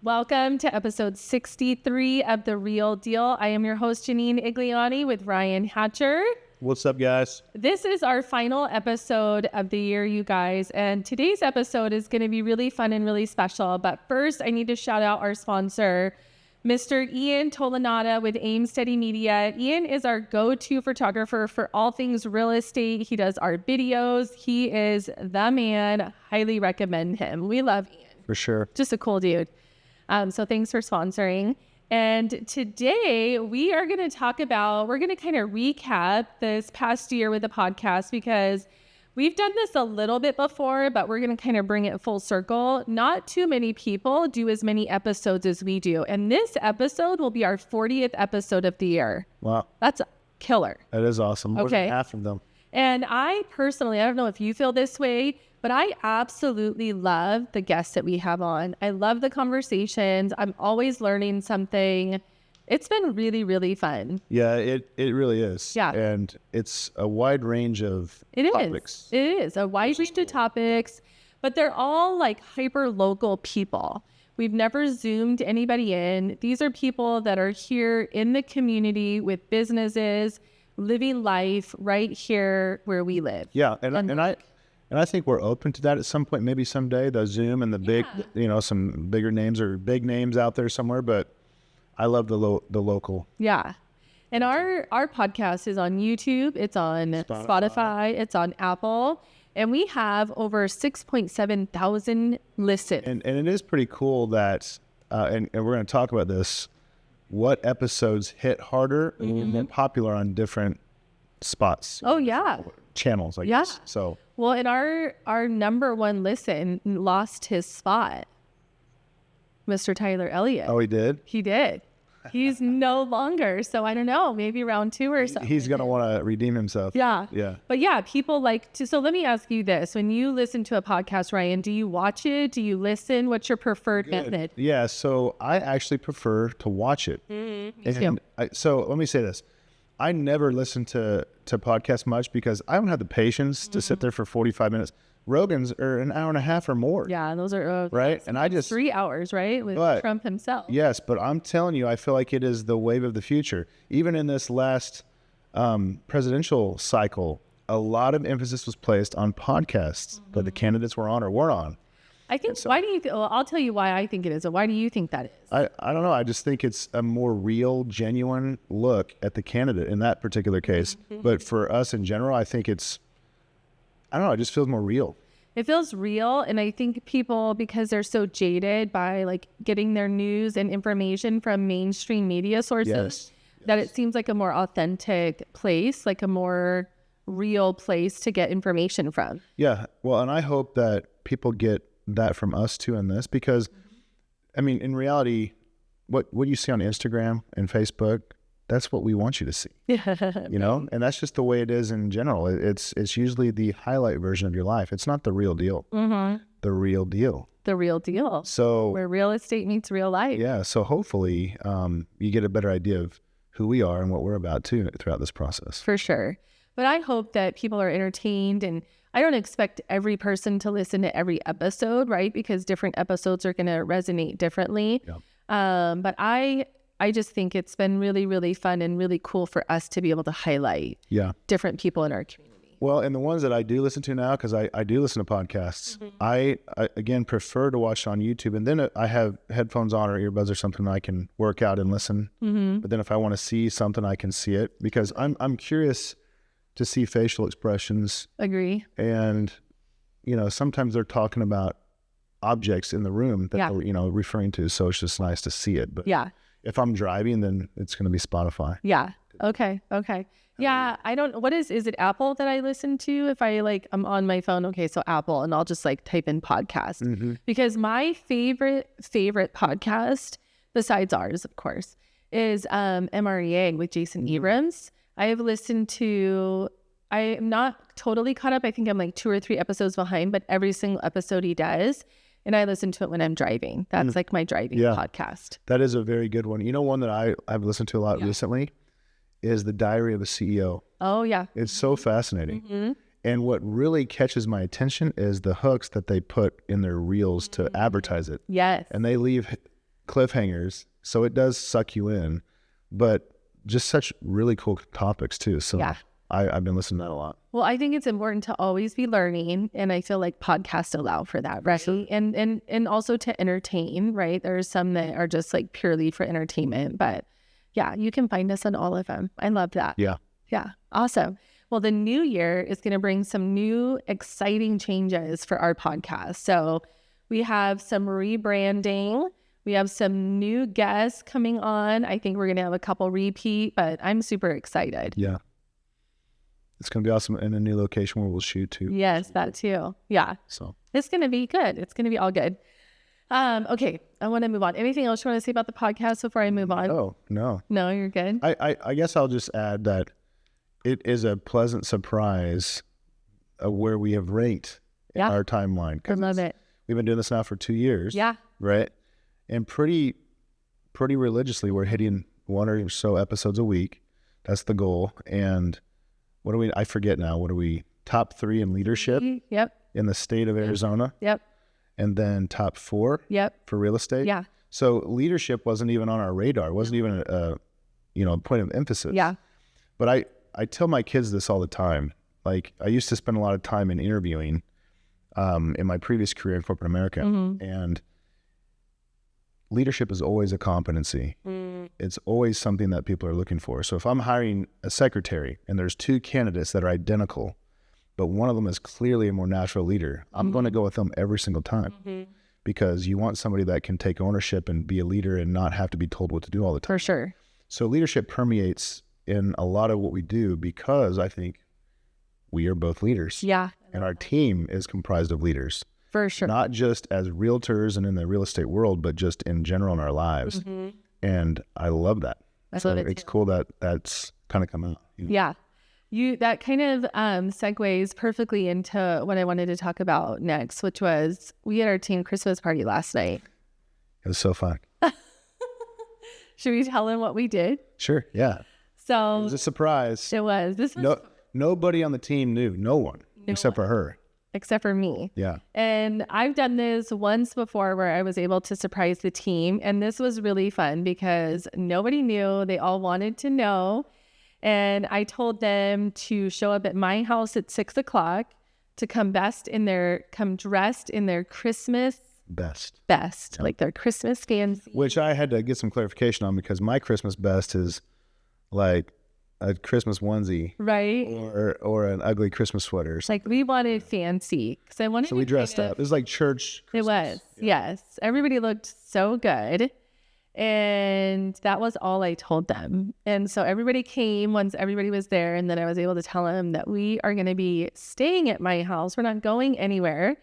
Welcome to episode 63 of The Real Deal. I am your host, Janine Igliane, with Ryan Hatcher. What's up, guys? This is our final episode of the year, you guys. And today's episode is going to be really fun and really special. But first, I need to shout out our sponsor, Mr. Ian Tolenada with Aim Steady Media. Ian is our go-to photographer for all things real estate. He does our videos. He is the man. Highly recommend him. We love Ian. For sure. Just a cool dude. So thanks for sponsoring. And today we are going to talk about, we're going to kind of recap this past year with the podcast because we've done this a little bit before, but we're going to kind of bring it full circle. Not too many people do as many episodes as we do. And this episode will be our 40th episode of the year. Wow. That's killer. That is awesome. More than half of them. And I personally, I don't know if you feel this way, but I absolutely love the guests that we have on. I love the conversations. I'm always learning something. It's been really, really fun. Yeah, it really is. Yeah. And it's a wide range of topics. It is a wide range of topics, but they're all like hyper local people. We've never Zoomed anybody in. These are people that are here in the community with businesses, living life right here where we live. Yeah. And I think we're open to that at some point, maybe someday, the Zoom and the big, some bigger names or big names out there somewhere, but I love the local. Yeah. And our podcast is on YouTube. It's on Spotify. It's on Apple. And we have over 6.7 thousand listens. And it is pretty cool that, and we're going to talk about this, what episodes hit harder and more popular on different spots. Oh, yeah. Channels, I guess. So. Well, and our number one listen lost his spot. Mr. Tyler Elliott. Oh, he did? He did. He's no longer. So I don't know, maybe round 2 or something. He's going to want to redeem himself. Yeah. Yeah. But yeah, people like to, so let me ask you this. When you listen to a podcast, Ryan, do you watch it? Do you listen? What's your preferred method? Yeah. So I actually prefer to watch it. Me too. So let me say this. I never listen to podcasts much because I don't have the patience to sit there for 45 minutes. Rogan's are an hour and a half or more. Yeah, and those are right. And I just 3 hours, right, with Trump himself. Yes, but I'm telling you, I feel like it is the wave of the future. Even in this last presidential cycle, a lot of emphasis was placed on podcasts that the candidates were on or weren't on. I think. Why do you? Well, I'll tell you why I think it is. Why do you think that is? I don't know. I just think it's a more real, genuine look at the candidate in that particular case. But for us in general, I think it's. I don't know. It just feels more real. It feels real. And I think people, because they're so jaded by like getting their news and information from mainstream media sources, that it seems like a more authentic place, like a more real place to get information from. Yeah. Well, and I hope that people get that from us too in this, because I mean, in reality, what you see on Instagram and Facebook, that's what we want you to see. And that's just the way it is in general. It's usually the highlight version of your life. It's not the real deal. The real deal. The real deal. So where real estate meets real life. Yeah. So hopefully you get a better idea of who we are and what we're about too throughout this process. For sure. But I hope that people are entertained, and I don't expect every person to listen to every episode, right? Because different episodes are going to resonate differently. Yeah. But I just think it's been really, really fun and really cool for us to be able to highlight different people in our community. Well, and the ones that I do listen to now, because I do listen to podcasts, I again prefer to watch on YouTube. And then I have headphones on or earbuds or something I can work out and listen. But then if I want to see something, I can see it, because I'm curious to see facial expressions. Agree. And, sometimes they're talking about objects in the room that they're, referring to. So it's just nice to see it. But if I'm driving, then it's going to be Spotify. Yeah. Okay. Yeah. I don't, is it Apple that I listen to? If I'm on my phone, okay, so Apple, and I'll just type in podcast, because my favorite podcast, besides ours, of course, is MREA with Jason Abrams. I have listened to, I am not totally caught up. I think I'm 2 or 3 episodes behind, but every single episode he does. And I listen to it when I'm driving. That's my driving podcast. That is a very good one. One that I've listened to a lot recently is The Diary of a CEO. Oh, yeah. It's so fascinating. And what really catches my attention is the hooks that they put in their reels to advertise it. Yes. And they leave cliffhangers. So it does suck you in, but just such really cool topics too. So Yeah. I've been listening to that a lot. Well, I think it's important to always be learning, and I feel like podcasts allow for that, right? And also to entertain, right? There's some that are just like purely for entertainment, but yeah, you can find us on all of them. I love that. Yeah. Yeah. Awesome. Well, the new year is going to bring some new exciting changes for our podcast. So we have some rebranding. We have some new guests coming on. I think we're going to have a couple repeat, but I'm super excited. Yeah. It's going to be awesome in a new location where we'll shoot too. Yes, that too. Yeah. So It's going to be good. It's going to be all good. Okay. I want to move on. Anything else you want to say about the podcast before I move on? Oh, no. No, you're good. I guess I'll just add that it is a pleasant surprise of where we have ranked in our timeline. I love it. We've been doing this now for 2 years. Yeah. Right. And pretty religiously, we're hitting 1 or so episodes a week. That's the goal. And what are we, I forget now, what are we, top 3 in leadership Yep. in the state of Arizona? Yep. And then top 4 Yep. for real estate? Yeah. So leadership wasn't even on our radar. It wasn't even a point of emphasis. Yeah. But I tell my kids this all the time. Like, I used to spend a lot of time in interviewing in my previous career in corporate America. And leadership is always a competency. It's always something that people are looking for. So if I'm hiring a secretary and there's 2 candidates that are identical, but one of them is clearly a more natural leader, I'm going to go with them every single time because you want somebody that can take ownership and be a leader and not have to be told what to do all the time. For sure. So leadership permeates in a lot of what we do because I think we are both leaders. Yeah. And our team is comprised of leaders. For sure. Not just as realtors and in the real estate world, but just in general in our lives. And I love that. I love it It's too. cool that that's kind of come out. You know? Yeah. That kind of segues perfectly into what I wanted to talk about next, which was we had our team Christmas party last night. It was so fun. Should we tell them what we did? Sure. Yeah. So It was a surprise. it was. This was Nobody on the team knew. No one except for her. except for me. Yeah. And I've done this once before where I was able to surprise the team. And this was really fun because nobody knew. They all wanted to know. And I told them to show up at my house at 6:00 to come dressed in their Christmas best, like their Christmas fancy. Which I had to get some clarification on because my Christmas best is like a Christmas onesie, Right? or an ugly Christmas sweater. Like we wanted fancy because I wanted. So we dressed up. It was like church Christmas. It was, yes. Everybody looked so good. And that was all I told them. And so everybody came once everybody was there. And then I was able to tell them that we are going to be staying at my house. We're not going anywhere.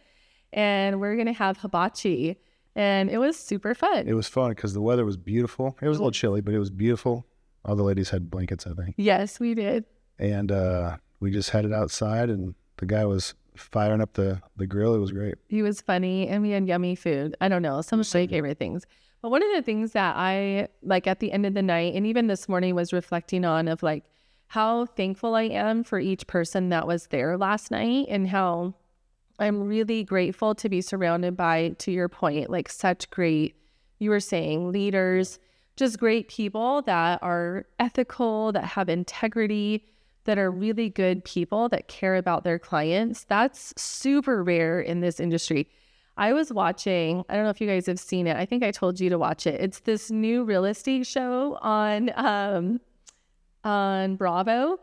And we're going to have hibachi. And it was super fun. It was fun because the weather was beautiful. It was a little chilly, but it was beautiful. All the ladies had blankets, I think. Yes, we did. And we just headed outside and the guy was firing up the grill. It was great. He was funny and we had yummy food. I don't know, some of my favorite things. But one of the things that I like at the end of the night and even this morning was reflecting on of like how thankful I am for each person that was there last night and how I'm really grateful to be surrounded by, to your point, like such great, you were saying, leaders, just great people that are ethical, that have integrity, that are really good people that care about their clients. That's super rare in this industry. I was watching, I don't know if you guys have seen it. I think I told you to watch it. It's this new real estate show on Bravo.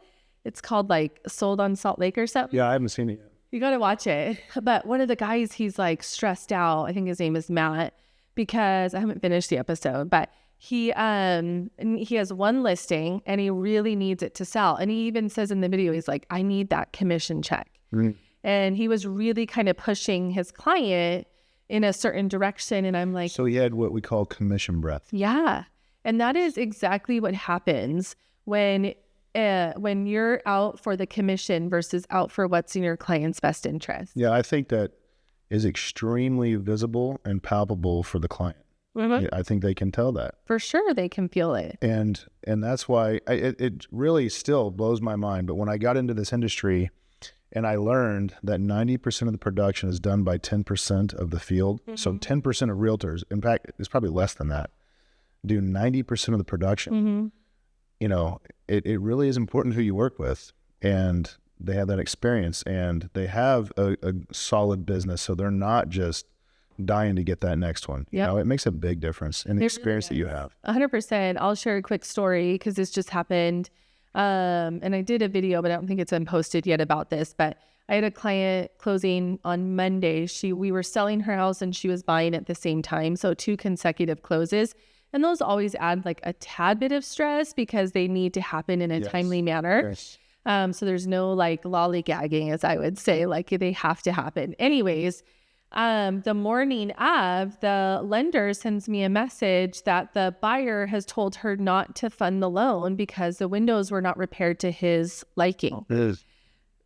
It's called like Sold on Salt Lake or something. Yeah, I haven't seen it yet. You got to watch it. But one of the guys, he's like stressed out. I think his name is Matt because I haven't finished the episode, but he has one listing and he really needs it to sell. And he even says in the video, he's like, I need that commission check. And he was really kind of pushing his client in a certain direction. And I'm like, so he had what we call commission breath. yeah. And that is exactly what happens when you're out for the commission versus out for what's in your client's best interest. Yeah, I think that is extremely visible and palpable for the client. Yeah, I think they can tell that. For sure, they can feel it. And that's why it really still blows my mind. But when I got into this industry And I learned that 90% of the production is done by 10% of the field. So 10% of realtors, in fact, it's probably less than that, do 90% of the production. You know, it really is important who you work with, and they have that experience, and they have a solid business. So they're not just dying to get that next one. You know, it makes a big difference in the experience that you have. 100%. I'll share a quick story because this just happened. And I did a video, but I don't think it's been posted yet about this, but I had a client closing on Monday. We were selling her house and she was buying at the same time. So 2 consecutive closes. And those always add like a tad bit of stress because they need to happen in a timely manner. So there's no like lollygagging, as I would say, like they have to happen. Anyways, the morning of, the lender sends me a message that the buyer has told her not to fund the loan because the windows were not repaired to his liking.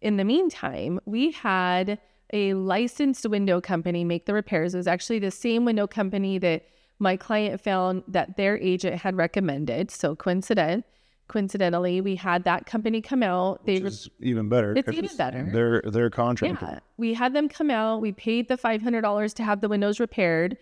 In the meantime, we had a licensed window company make the repairs. It was actually the same window company that my client found that their agent had recommended. So coincidentally, we had that company come out. Which is even better. It's even better. Their contractor. Yeah, we had them come out. We paid the $500 to have the windows repaired.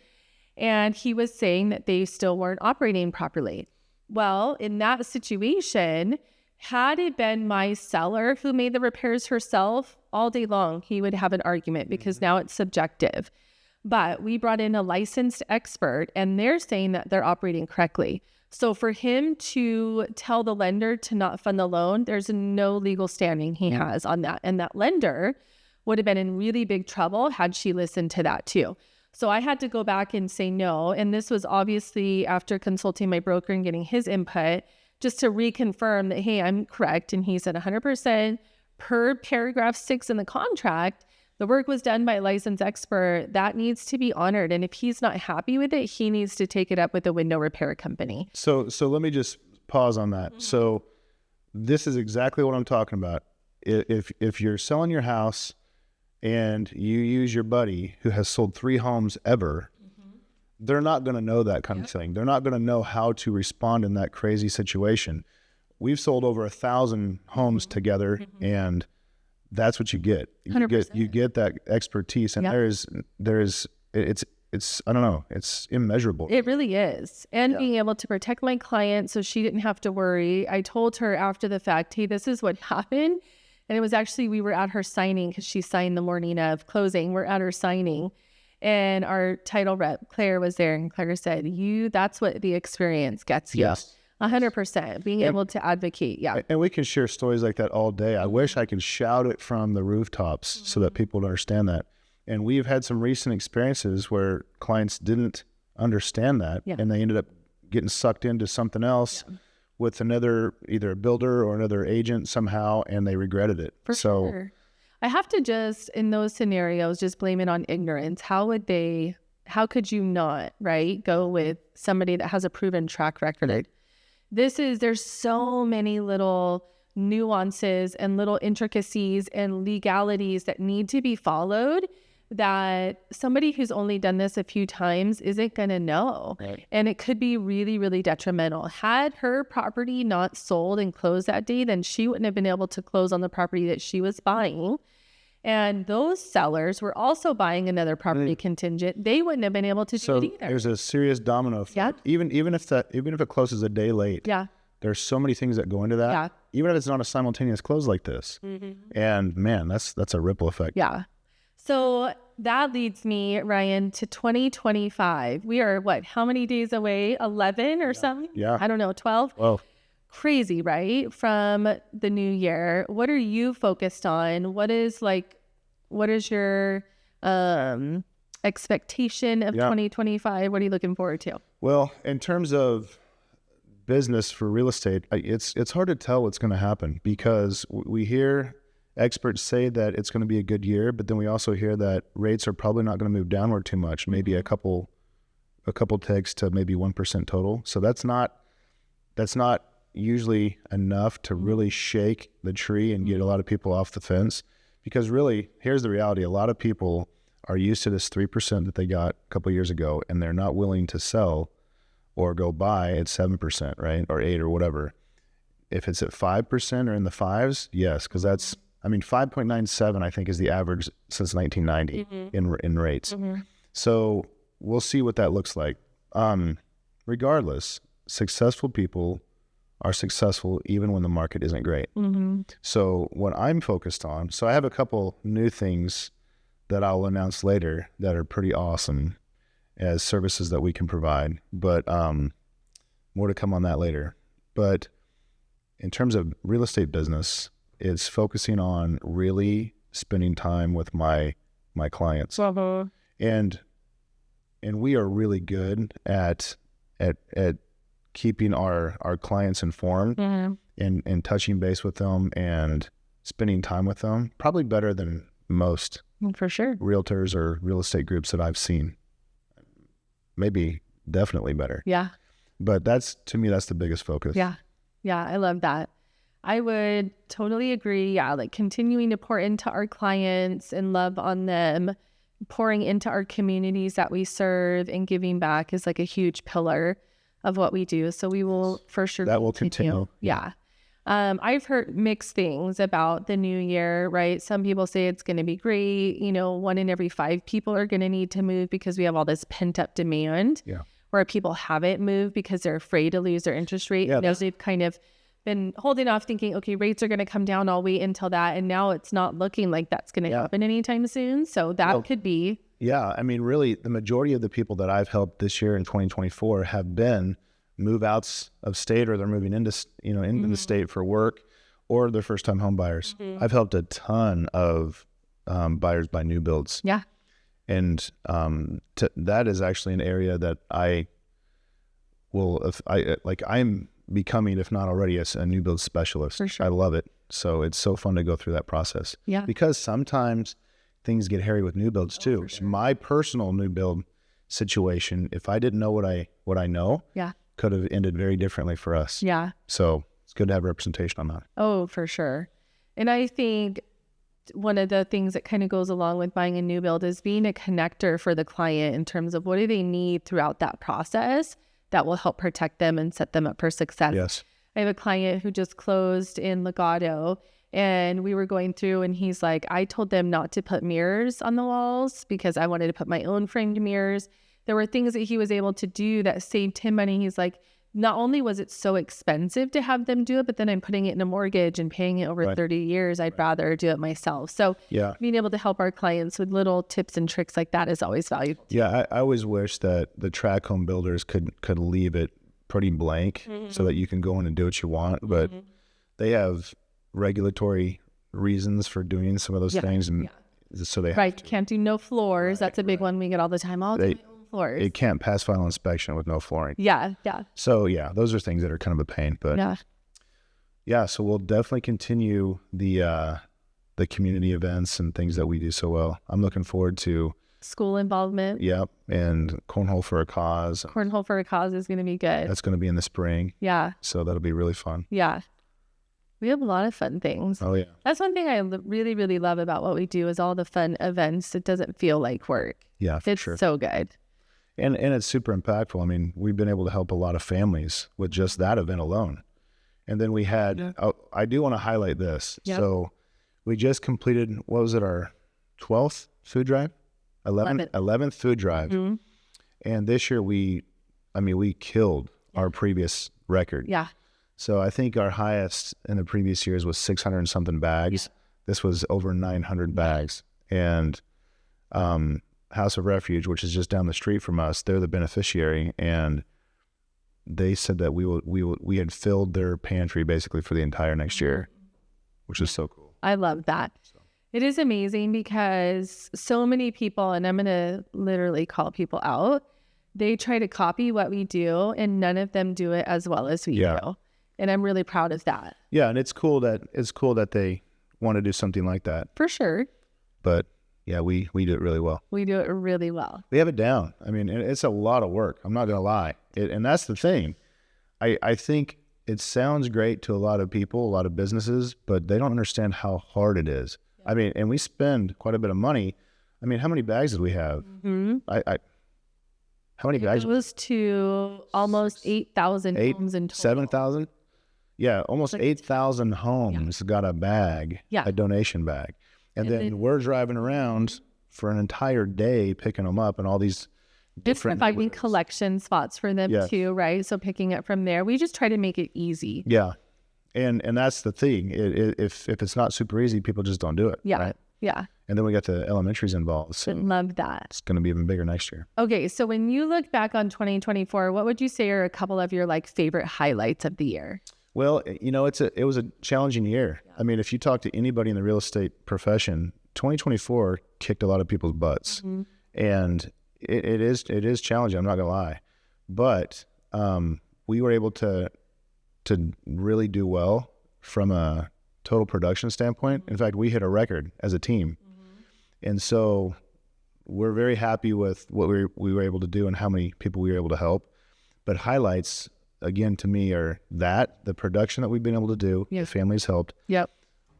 And he was saying that they still weren't operating properly. Well, in that situation, had it been my seller who made the repairs herself, all day long, he would have an argument because now it's subjective. But we brought in a licensed expert and they're saying that they're operating correctly. So for him to tell the lender to not fund the loan, there's no legal standing he has on that. And that lender would have been in really big trouble had she listened to that too. So I had to go back and say no. And this was obviously after consulting my broker and getting his input, just to reconfirm that, hey, I'm correct. And he said 100% per paragraph 6 in the contract, the work was done by a licensed expert. That needs to be honored. And if he's not happy with it, he needs to take it up with a window repair company. So let me just pause on that. So this is exactly what I'm talking about. If you're selling your house and you use your buddy who has sold 3 homes ever, they're not going to know that kind of thing. They're not going to know how to respond in that crazy situation. We've sold over 1,000 homes together, and that's what you get. You get that expertise, and it's I don't know, it's immeasurable. It really is. And being able to protect my client so she didn't have to worry. I told her after the fact, hey, this is what happened. And it was actually, we were at her signing because she signed the morning of closing. We're at her signing. And our title rep, Claire, was there. And Claire said, that's what the experience gets you. 100%. Being able to advocate. Yeah. And we can share stories like that all day. I wish I could shout it from the rooftops so that people would understand that. And we've had some recent experiences where clients didn't understand that and they ended up getting sucked into something else with another, either a builder or another agent somehow, and they regretted it. For sure. I have to just, in those scenarios, just blame it on ignorance. How could you not, right, go with somebody that has a proven track record? There's so many little nuances and little intricacies and legalities that need to be followed that somebody who's only done this a few times isn't going to know. Right. And it could be really, really detrimental. Had her property not sold and closed that day, then she wouldn't have been able to close on the property that she was buying. And those sellers were also buying another property contingent. They wouldn't have been able to do it either. There's a serious domino effect. Even if it closes a day late. There's so many things that go into that. Even if it's not a simultaneous close like this. And man, that's a ripple effect. So that leads me, Ryan, to 2025. We are how many days away? 11 or something? I don't know, 12? Well, crazy, right? From the new year. What are you focused on? What is your expectation of 2025? What are you looking forward to? Well, in terms of business for real estate, it's hard to tell what's going to happen because we hear experts say that it's going to be a good year, but then we also hear that rates are probably not going to move downward too much, maybe a couple ticks to maybe 1% total. So that's not usually enough to really shake the tree and get a lot of people off the fence, because really, here's the reality. A lot of people are used to this 3% that they got a couple of years ago, and they're not willing to sell or go buy at 7%, right? Or 8 or whatever. If it's at 5% or in the 5s, yes, because I mean, 5.97, I think, is the average since 1990 in rates. So we'll see what that looks like. Regardless, successful people are successful even when the market isn't great. So what I'm focused on, so I have a couple new things that I'll announce later that are pretty awesome as services that we can provide, but more to come on that later. But in terms of real estate business, it's focusing on really spending time with my clients. And we are really good at keeping our clients informed and touching base with them and spending time with them, probably better than most For sure. realtors or real estate groups that I've seen. Maybe definitely better. Yeah. But to me, that's the biggest focus. Yeah. Yeah. I love that. I would totally agree. Yeah. Like continuing to pour into our clients and love on them, pouring into our communities that we serve, and giving back is like a huge pillar of what we do. So we will for sure. That will continue. Yeah. I've heard mixed things about the new year, right? Some people say it's going to be great. 1 in every 5 people are going to need to move because we have all this pent up demand. Yeah. Where people haven't moved because they're afraid to lose their interest rate. Yeah. They've kind of been holding off thinking, okay, rates are going to come down. I'll wait until that. And now it's not looking like that's going to happen anytime soon. So that could be. Yeah. I mean, really, the majority of the people that I've helped this year in 2024 have been move outs of state, or they're moving into the state for work, or they're first time home buyers. I've helped a ton of buyers buy new builds. Yeah. And that is actually an area that I'm becoming, if not already, a new build specialist. For sure. I love it. So it's so fun to go through that process. Yeah. Because sometimes things get hairy with new builds too. Sure. My personal new build situation, if I didn't know what I know, could have ended very differently for us. Yeah. So it's good to have representation on that. Oh, for sure. And I think one of the things that kind of goes along with buying a new build is being a connector for the client in terms of what do they need throughout that process that will help protect them and set them up for success. Yes. I have a client who just closed in Legato, and we were going through, and he's like, I told them not to put mirrors on the walls because I wanted to put my own framed mirrors. There were things that he was able to do that saved him money. He's like, not only was it so expensive to have them do it, but then I'm putting it in a mortgage and paying it over 30 years. I'd rather do it myself. So being able to help our clients with little tips and tricks like that is always valuable. Yeah, I always wish that the track home builders could leave it pretty blank so that you can go in and do what you want. But they have regulatory reasons for doing some of those things. And so they have to. Can't do no floors. That's a big one we get all the time. I'll do my own floors. It can't pass final inspection with no flooring. Yeah. So those are things that are kind of a pain. But so we'll definitely continue the community events and things that we do so well. I'm looking forward to school involvement. Yep. And Cornhole for a Cause. Cornhole for a Cause is going to be good. That's going to be in the spring. Yeah. So that'll be really fun. Yeah. We have a lot of fun things. Oh, yeah. That's one thing I really, really love about what we do is all the fun events. It doesn't feel like work. Yeah, for sure. It's so good. And it's super impactful. I mean, we've been able to help a lot of families with just that event alone. And then we had, I do want to highlight this. Yep. So we just completed, what was it, our 12th food drive? 11th food drive. Mm-hmm. And this year we killed our previous record. Yeah. So I think our highest in the previous years was 600 and something bags. Yeah. This was over 900 bags. And House of Refuge, which is just down the street from us, they're the beneficiary, and they said that we had filled their pantry basically for the entire next year, which is so cool. I love that. So. It is amazing because so many people, and I'm going to literally call people out, they try to copy what we do, and none of them do it as well as we do. And I'm really proud of that. Yeah, and it's cool that they want to do something like that. For sure. But yeah, we do it really well. We do it really well. We have it down. I mean, it's a lot of work. I'm not going to lie. And that's the thing. I think it sounds great to a lot of people, a lot of businesses, but they don't understand how hard it is. Yeah. I mean, and we spend quite a bit of money. I mean, how many bags did we have? Mm-hmm. How many bags? It was to almost 8,000 homes in total. 7,000? Yeah, almost 8,000 homes got a bag, a donation bag. And then we're driving around for an entire day picking them up, and all these different finding collection spots for them too, right? So picking up from there, we just try to make it easy. Yeah. And that's the thing. If it's not super easy, people just don't do it. Yeah. Right? Yeah. And then we got the elementaries involved. So I love that. It's going to be even bigger next year. Okay. So when you look back on 2024, what would you say are a couple of your like favorite highlights of the year? Well, you know, it was a challenging year. I mean, if you talk to anybody in the real estate profession, 2024 kicked a lot of people's butts. And it is challenging. I'm not going to lie. But we were able to really do well from a total production standpoint. In fact, we hit a record as a team. And so we're very happy with what we were able to do and how many people we were able to help. But highlights, again, to me, are the production that we've been able to do. The families helped. Yep.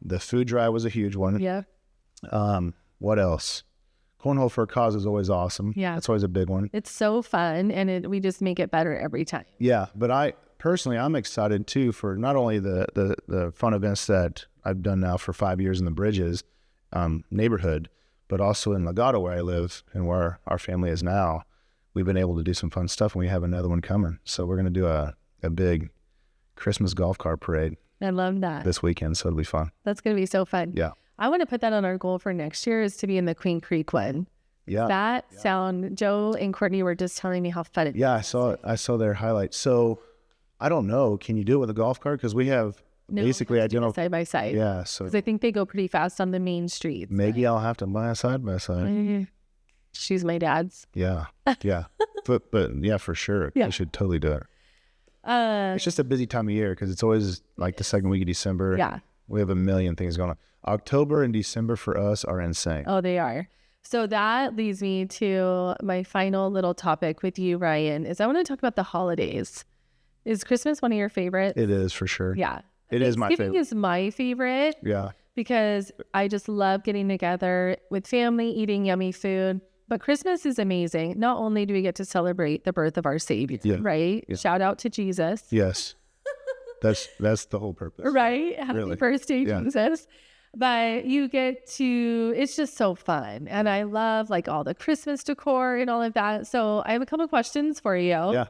The food drive was a huge one. Yeah. What else? Cornhole for a Cause is always awesome. Yeah. That's always a big one. It's so fun, and we just make it better every time. Yeah. But I'm excited too for not only the fun events that I've done now for 5 years in the Bridges neighborhood, but also in Legato, where I live and where our family is now. We've been able to do some fun stuff, and we have another one coming. So we're going to do a big Christmas golf cart parade. I love that. This weekend, so it'll be fun. That's going to be so fun. Yeah. I want to put that on our goal for next year, is to be in the Queen Creek one. Yeah. Joe and Courtney were just telling me how fun it is. Yeah, I saw their highlights. So I don't know. Can you do it with a golf cart? Because we have basically identical side by side. Yeah. So because I think they go pretty fast on the main streets. Maybe I'll have to buy a side by side. She's my dad's. Yeah. Yeah. but yeah, for sure. Yeah. I should totally do it. It's just a busy time of year because it's always like the second week of December. Yeah. We have a million things going on. October and December for us are insane. Oh, they are. So that leads me to my final little topic with you, Ryan, is I want to talk about the holidays. Is Christmas one of your favorites? It is, for sure. Yeah. It is my favorite. Thanksgiving is my favorite. Yeah. Because I just love getting together with family, eating yummy food. But Christmas is amazing. Not only do we get to celebrate the birth of our Savior, right? Yeah. Shout out to Jesus. Yes. That's the whole purpose. Right? Happy birthday, Jesus. But you get to, it's just so fun. And I love like all the Christmas decor and all of that. So I have a couple of questions for you. Yeah.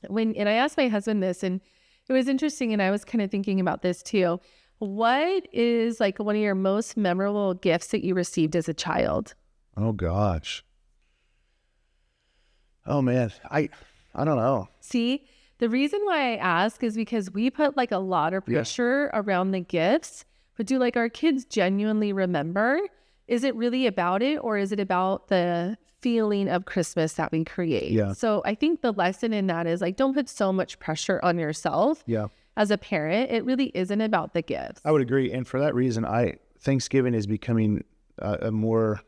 And I asked my husband this, and it was interesting. And I was kind of thinking about this too. What is like one of your most memorable gifts that you received as a child? Oh gosh. Oh man. I don't know. See, the reason why I ask is because we put like a lot of pressure around the gifts. But do like our kids genuinely remember? Is it really about it, or is it about the feeling of Christmas that we create? Yeah. So I think the lesson in that is like, don't put so much pressure on yourself. Yeah. As a parent, it really isn't about the gifts. I would agree. And for that reason, Thanksgiving is becoming a more,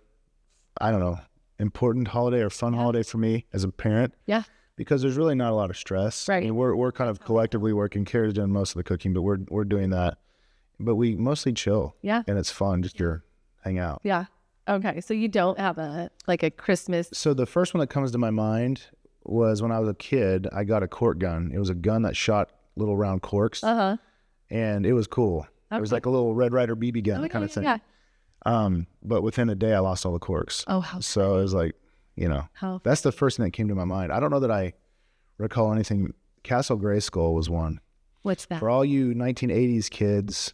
I don't know, important holiday or fun holiday for me as a parent. Yeah. Because there's really not a lot of stress. Right. I mean, we're kind of collectively working. Kara's doing most of the cooking, but we're doing that. But we mostly chill. Yeah. And it's fun just to hang out. Yeah. Okay. So you don't have a Christmas. So the first one that comes to my mind was when I was a kid, I got a cork gun. It was a gun that shot little round corks. Uh-huh. And it was cool. Okay. It was like a little Red Ryder BB gun kind of thing. Yeah. But within a day I lost all the corks. Oh, how So it was like, that's the first thing that came to my mind. I don't know that I recall anything. Castle Grayskull was one. What's that? For all you 1980s kids,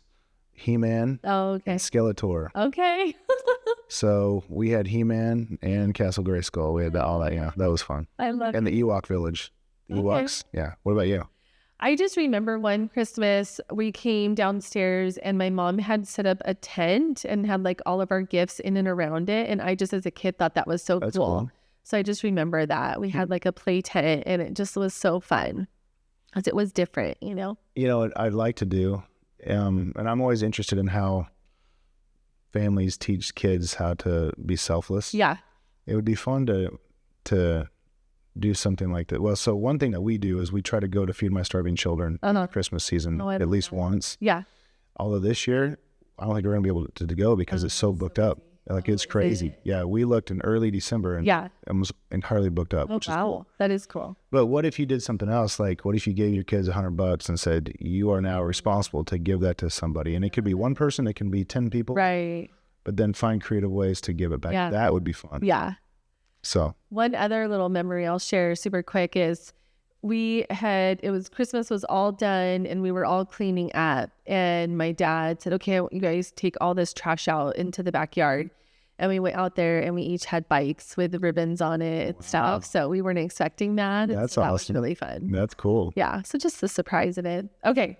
He-Man, and Skeletor. Okay. So we had He-Man and Castle Grayskull. We had all that. Yeah, that was fun. I love it. And the Ewok Village. The Ewoks. Yeah. What about you? I just remember one Christmas we came downstairs and my mom had set up a tent and had like all of our gifts in and around it. And I just as a kid thought that was so cool. So I just remember that. We had like a play tent and it just was so fun because it was different, You know what I'd like to do? And I'm always interested in how families teach kids how to be selfless. Yeah. It would be fun to do something like that. Well, so one thing that we do is we try to go to Feed My Starving Children Christmas season at least once. Yeah. Although this year, I don't think we're going to be able to go because it's so booked up. Like it's crazy. Yeah, we looked in early December and almost entirely booked up. Oh, which is wow. cool. That is cool. But what if you did something else? Like, what if you gave your kids $100 and said, you are now responsible to give that to somebody? And it could be one person, it can be 10 people. Right. But then find creative ways to give it back. Yeah. That would be fun. Yeah. So one other little memory I'll share super quick is Christmas was all done and we were all cleaning up, and my dad said, okay, I want you guys take all this trash out into the backyard. And we went out there and we each had bikes with ribbons on it and stuff. So we weren't expecting that. That's so awesome. That was really fun. That's cool. Yeah. So just the surprise of it. Okay.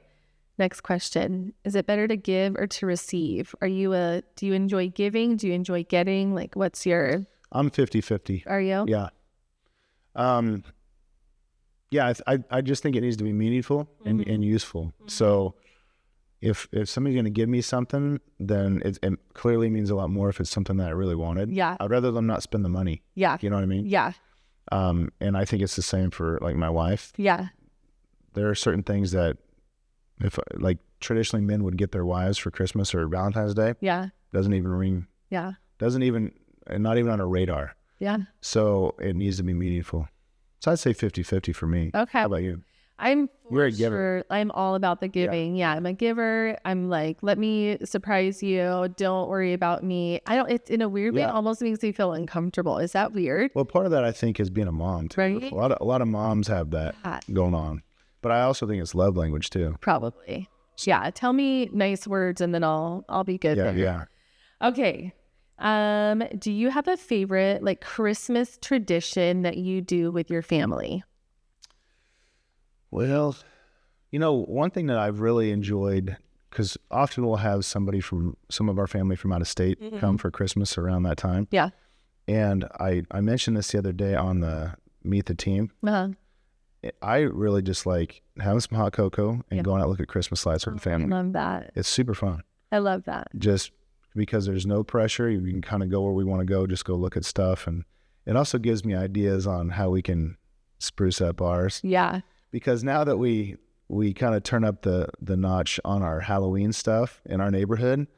Next question. Is it better to give or to receive? Do you enjoy giving? Do you enjoy getting? Like, what's your... I'm 50-50. Are you? Yeah. Yeah, I just think it needs to be meaningful and useful. Mm-hmm. So if somebody's going to give me something, then it clearly means a lot more if it's something that I really wanted. Yeah. I'd rather them not spend the money. Yeah. You know what I mean? Yeah. And I think it's the same for like my wife. Yeah. There are certain things that like traditionally men would get their wives for Christmas or Valentine's Day. Yeah. Doesn't even ring. Yeah. Not even on a radar. Yeah. So it needs to be meaningful. So I'd say 50-50 for me. Okay. How about you? You're a giver. I'm all about the giving. Yeah. I'm a giver. I'm like, let me surprise you. Don't worry about me. It's in a weird way, it almost makes me feel uncomfortable. Is that weird? Well, part of that I think is being a mom too. Right. A lot of moms have that going on. But I also think it's love language too. Probably. Yeah. Tell me nice words and then I'll be good there. Yeah. Okay. Do you have a favorite like Christmas tradition that you do with your family? Well, one thing that I've really enjoyed, because often we'll have somebody from some of our family from out of state come for Christmas around that time. Yeah. And I mentioned this the other day on the Meet the Team. Uh-huh. I really just like having some hot cocoa and going out and look at Christmas lights with the family. I love that. It's super fun. I love that. Just because there's no pressure. You can kind of go where we want to go, just go look at stuff. And it also gives me ideas on how we can spruce up ours. Yeah. Because now that we kind of turn up the notch on our Halloween stuff in our neighborhood,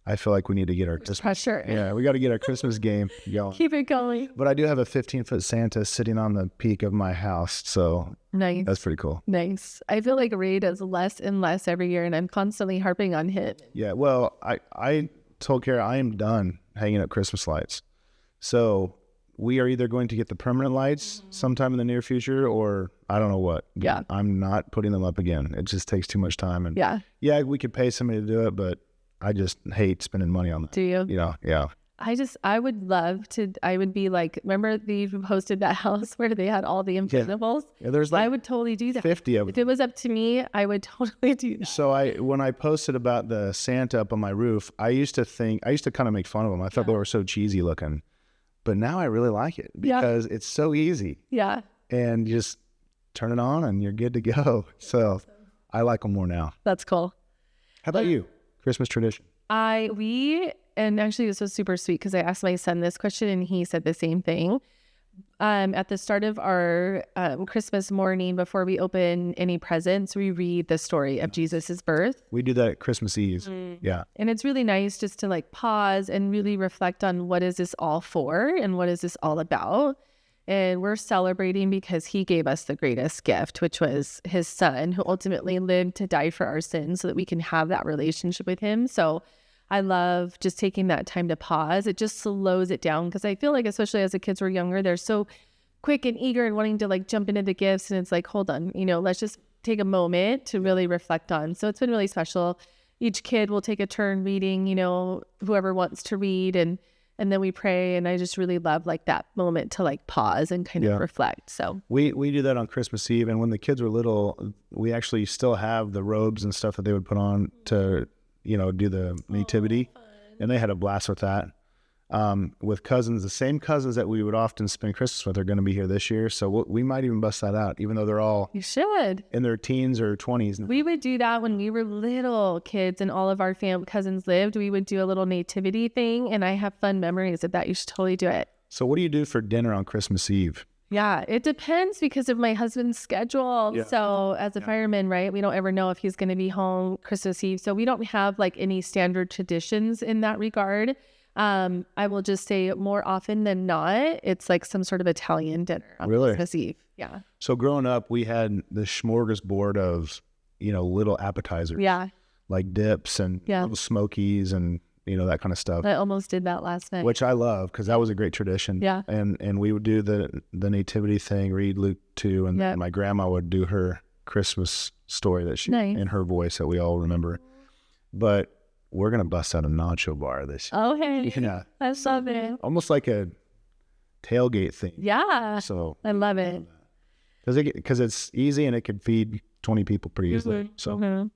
I feel like we need to get our Christmas pressure. Yeah, we got to get our Christmas game going. Keep it going. But I do have a 15-foot Santa sitting on the peak of my house, so nice. That's pretty cool. Nice. I feel like Ray does less and less every year, and I'm constantly harping on him. Yeah, well, I told Kara I am done hanging up Christmas lights. So we are either going to get the permanent lights sometime in the near future, or I don't know what. Yeah. I'm not putting them up again. It just takes too much time. And yeah, we could pay somebody to do it, but I just hate spending money on that. Do you? Yeah. I would love to, I would be like, remember you posted that house where they had all the inflatables? Yeah, there's like I would totally do that. 50 of them. If it was up to me, I would totally do that. So when I posted about the Santa up on my roof, I used to kind of make fun of them. I thought they were so cheesy looking, but now I really like it because it's so easy. Yeah. And you just turn it on and you're good to go. So I like them more now. That's cool. How about you? Christmas tradition? And actually this was super sweet because I asked my son this question and he said the same thing. At the start of our Christmas morning, before we open any presents, we read the story of Jesus's birth. We do that at Christmas Eve. Yeah. And it's really nice just to like pause and really reflect on what is this all for and what is this all about. And we're celebrating because he gave us the greatest gift, which was his son, who ultimately lived to die for our sins so that we can have that relationship with him. So I love just taking that time to pause. It just slows it down because I feel like, especially as the kids were younger, they're so quick and eager and wanting to like jump into the gifts. And it's like, hold on, let's just take a moment to really reflect on. So it's been really special. Each kid will take a turn reading, whoever wants to read, and then we pray. And I just really love like that moment to like pause and kind of reflect. So we do that on Christmas Eve. And when the kids were little, we actually still have the robes and stuff that they would put on to, do the nativity. And they had a blast with that. With cousins, the same cousins that we would often spend Christmas with are going to be here this year. So we might even bust that out, even though they're all in their teens or 20s. We would do that when we were little kids and all of our cousins lived. We would do a little nativity thing, and I have fun memories of that. You should totally do it. So what do you do for dinner on Christmas Eve? Yeah, it depends because of my husband's schedule. Yeah. So as a fireman, right, we don't ever know if he's going to be home Christmas Eve. So we don't have like any standard traditions in that regard. I will just say more often than not, it's like some sort of Italian dinner on Really? Christmas Eve. Yeah. So growing up, we had the smorgasbord of, little appetizers. Yeah. Like dips and little smokies and, that kind of stuff. I almost did that last night. Which I love because that was a great tradition. Yeah. And we would do the nativity thing, read Luke 2, and then my grandma would do her Christmas story that she in her voice that we all remember. But we're gonna bust out a nacho bar this year. Okay. Yeah. I love it. Almost like a tailgate thing. Yeah. So I love it. Because it's easy and it could feed 20 people pretty easily. So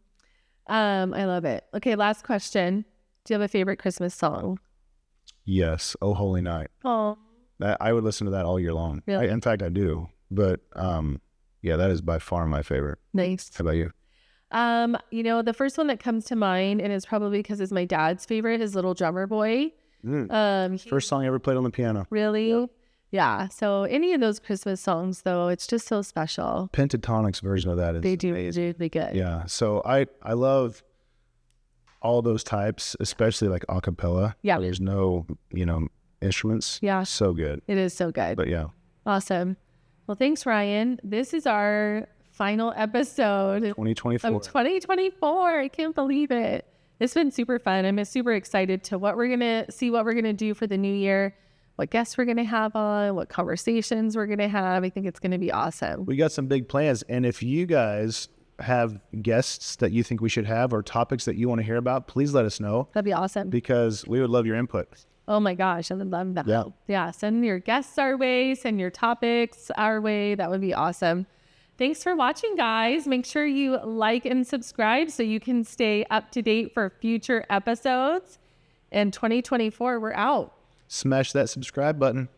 I love it. Okay, last question. Do you have a favorite Christmas song? yes, Oh Holy Night. Oh, I would listen to that all year long. Really? In fact, I do. But that is by far my favorite. nice. How about you? The first one that comes to mind, and it's probably because it's my dad's favorite, is Little Drummer Boy. First song I ever played on the piano. Really? Yeah. So any of those Christmas songs, though, it's just so special. Pentatonic's version of that is They do really good. Yeah. So I love all those types, especially like a cappella. Yeah. There's no, instruments. Yeah. So good. It is so good. But yeah. Awesome. Well, thanks, Ryan. This is our final episode 2024. of 2024. I can't believe it. It's been super fun. I'm super excited to what we're going to do for the new year, what guests we're going to have on, what conversations we're going to have. I think it's going to be awesome. We got some big plans. And if you guys have guests that you think we should have or topics that you want to hear about, please let us know. That'd be awesome. Because we would love your input. Oh my gosh, I would love that. Yeah. Yeah. Send your guests our way, send your topics our way. That would be awesome. Thanks for watching, guys. Make sure you like and subscribe so you can stay up to date for future episodes. In 2024, we're out. Smash that subscribe button.